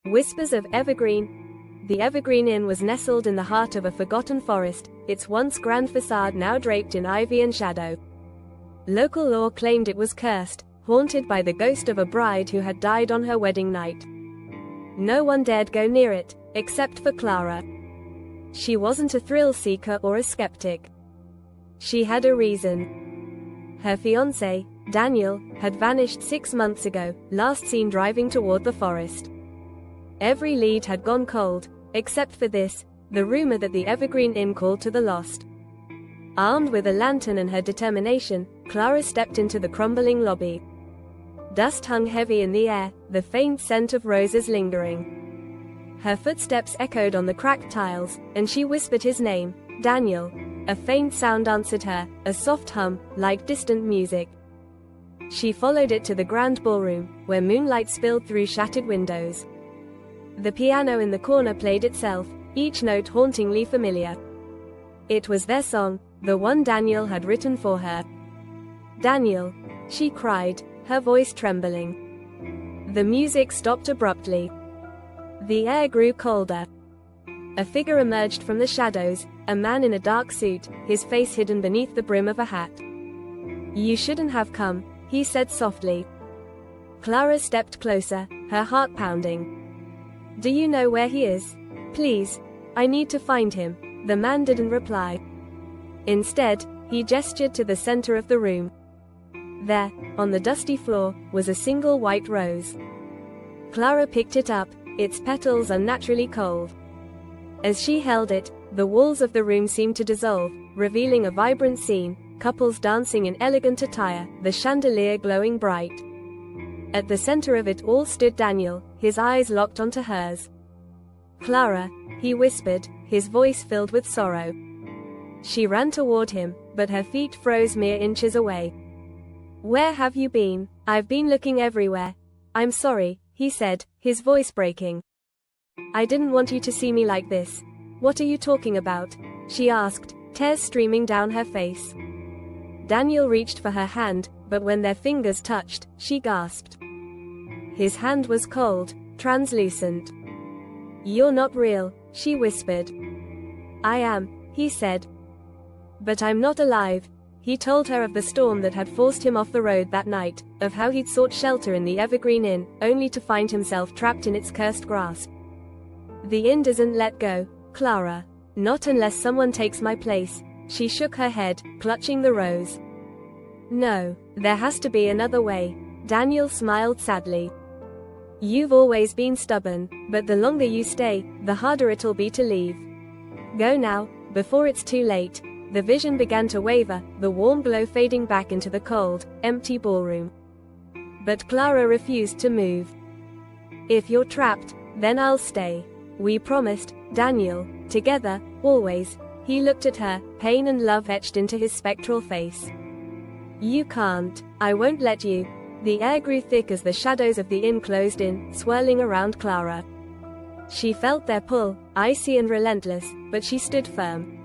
Whispers of Evergreen. The Evergreen Inn was nestled in the heart of a forgotten forest, its once grand facade now draped in ivy and shadow. Local lore claimed it was cursed, haunted by the ghost of a bride who had died on her wedding night. No one dared go near it, except for Clara. She wasn't a thrill-seeker or a skeptic. She had a reason. Her fiancé, Daniel, had vanished 6 months ago, last seen driving toward the forest. Every lead had gone cold, except for this, the rumor that the Evergreen Inn called to the lost. Armed with a lantern and her determination, Clara stepped into the crumbling lobby. Dust hung heavy in the air, the faint scent of roses lingering. Her footsteps echoed on the cracked tiles, and she whispered his name, Daniel. A faint sound answered her, a soft hum, like distant music. She followed it to the grand ballroom, where moonlight spilled through shattered windows. The piano in the corner played itself, each note hauntingly familiar. It was their song, the one Daniel had written for her. Daniel, she cried, her voice trembling. The music stopped abruptly. The air grew colder. A figure emerged from the shadows, a man in a dark suit, his face hidden beneath the brim of a hat. "You shouldn't have come," he said softly. Clara stepped closer, her heart pounding. "Do you know where he is? Please, I need to find him." The man didn't reply. Instead, he gestured to the center of the room. There, on the dusty floor, was a single white rose. Clara picked it up, its petals unnaturally cold. As she held it, the walls of the room seemed to dissolve, revealing a vibrant scene, couples dancing in elegant attire, the chandelier glowing bright. At the center of it all stood Daniel, his eyes locked onto hers. "Clara," he whispered, his voice filled with sorrow. She ran toward him, but her feet froze mere inches away. "Where have you been? I've been looking everywhere." "I'm sorry," he said, his voice breaking. "I didn't want you to see me like this." "What are you talking about?" she asked, tears streaming down her face. Daniel reached for her hand, but when their fingers touched, she gasped. His hand was cold, translucent. "You're not real," she whispered. "I am," he said. "But I'm not alive." He told her of the storm that had forced him off the road that night, of how he'd sought shelter in the Evergreen Inn, only to find himself trapped in its cursed grasp. "The inn doesn't let go, Clara. Not unless someone takes my place." She shook her head, clutching the rose. "No, there has to be another way." Daniel smiled sadly. "You've always been stubborn, but the longer you stay, the harder it'll be to leave. Go now, before it's too late." The vision began to waver, the warm glow fading back into the cold, empty ballroom. But Clara refused to move. "If you're trapped, then I'll stay. We promised, Daniel, together, always." He looked at her, pain and love etched into his spectral face. "You can't. I won't let you." The air grew thick as the shadows of the inn closed in, swirling around Clara. She felt their pull, icy and relentless, but she stood firm.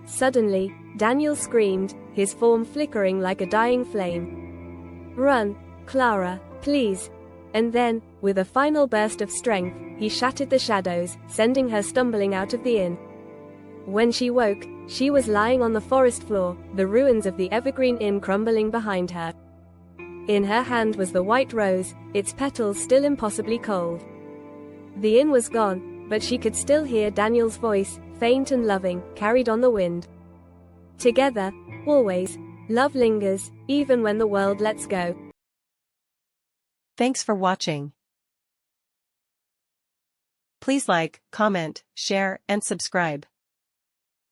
Suddenly, Daniel screamed, his form flickering like a dying flame. "Run, Clara, please." And then, with a final burst of strength, he shattered the shadows, sending her stumbling out of the inn. When she woke, she was lying on the forest floor, the ruins of the Evergreen Inn crumbling behind her. In her hand was the white rose, its petals still impossibly cold. The inn was gone, but she could still hear Daniel's voice, faint and loving, carried on the wind. Together, always, love lingers, even when the world lets go. Thanks for watching. Please like, comment, share, and subscribe.